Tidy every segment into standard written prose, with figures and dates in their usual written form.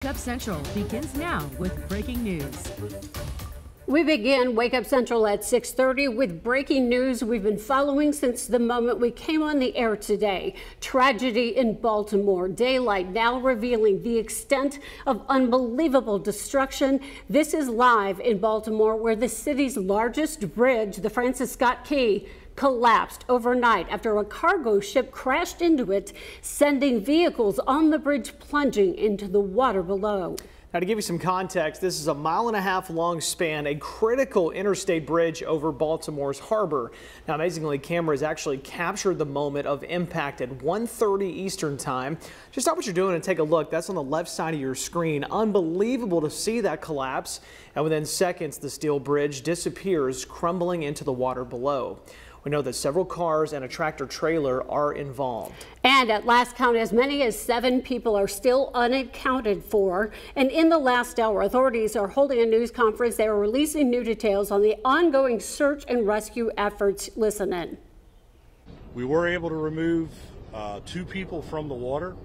Wake Up Central begins now with breaking news. We begin Wake Up Central at 6:30 with breaking news we've been following since the moment we came on the air today. Tragedy in Baltimore. Daylight now revealing the extent of unbelievable destruction. This is live in Baltimore, where the city's largest bridge, the Francis Scott Key, collapsed overnight after a cargo ship crashed into it, sending vehicles on the bridge plunging into the water below. Now, to give you some context, this is a 1.5 mile long span, a critical interstate bridge over Baltimore's harbor. Now, amazingly, cameras actually captured the moment of impact at 1:30 Eastern time. Just stop what you're doing and take a look. That's on the left side of your screen. Unbelievable to see that collapse. And within seconds, the steel bridge disappears, crumbling into the water below. We know that several cars and a tractor trailer are involved. And at last count, as many as 7 people are still unaccounted for. And in the last hour, authorities are holding a news conference. They are releasing new details on the ongoing search and rescue efforts. Listen in. We were able to remove 2 people from the water.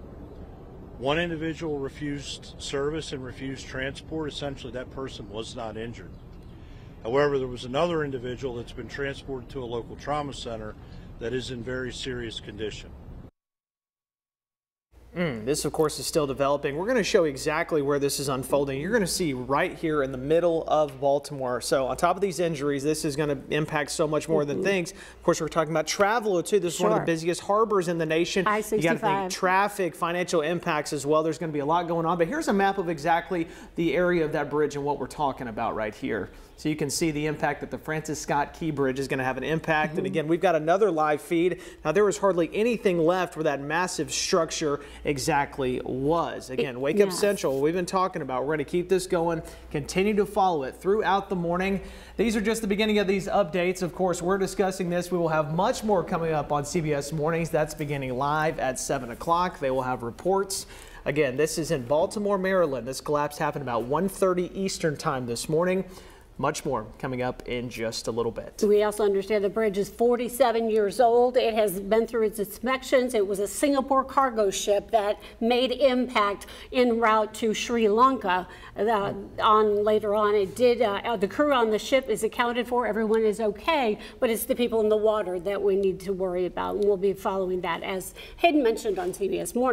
1 individual refused service and refused transport. Essentially, that person was not injured. However, there was another individual that's been transported to a local trauma center that is in very serious condition. This, of course, is still developing. We're going to show exactly where this is unfolding. You're going to see right here in the middle of Baltimore. So on top of these injuries, this is going to impact so much more than things. Of course, we're talking about travel, too. This is one of the busiest harbors in the nation. I-65. You got to think traffic, financial impacts as well. There's going to be a lot going on. But here's a map of exactly the area of that bridge and what we're talking about right here. So you can see the impact that the Francis Scott Key Bridge is going to have an impact. And again, we've got another live feed. Now, there was hardly anything left where that massive structure exactly was. Again, Wake Up Central, we've been talking about. We're going to keep this going, continue to follow it throughout the morning. These are just the beginning of these updates. Of course, we're discussing this. We will have much more coming up on CBS Mornings. That's beginning live at 7 o'clock. They will have reports. Again, this is in Baltimore, Maryland. This collapse happened about 1:30 Eastern time this morning. Much more coming up in just a little bit. We also understand the bridge is 47 years old. It has been through its inspections. It was a Singapore cargo ship that made impact en route to Sri Lanka. Later on, it did. The crew on the ship is accounted for. Everyone is okay, but it's the people in the water that we need to worry about. And we'll be following that, as Hayden mentioned on CBS Morning.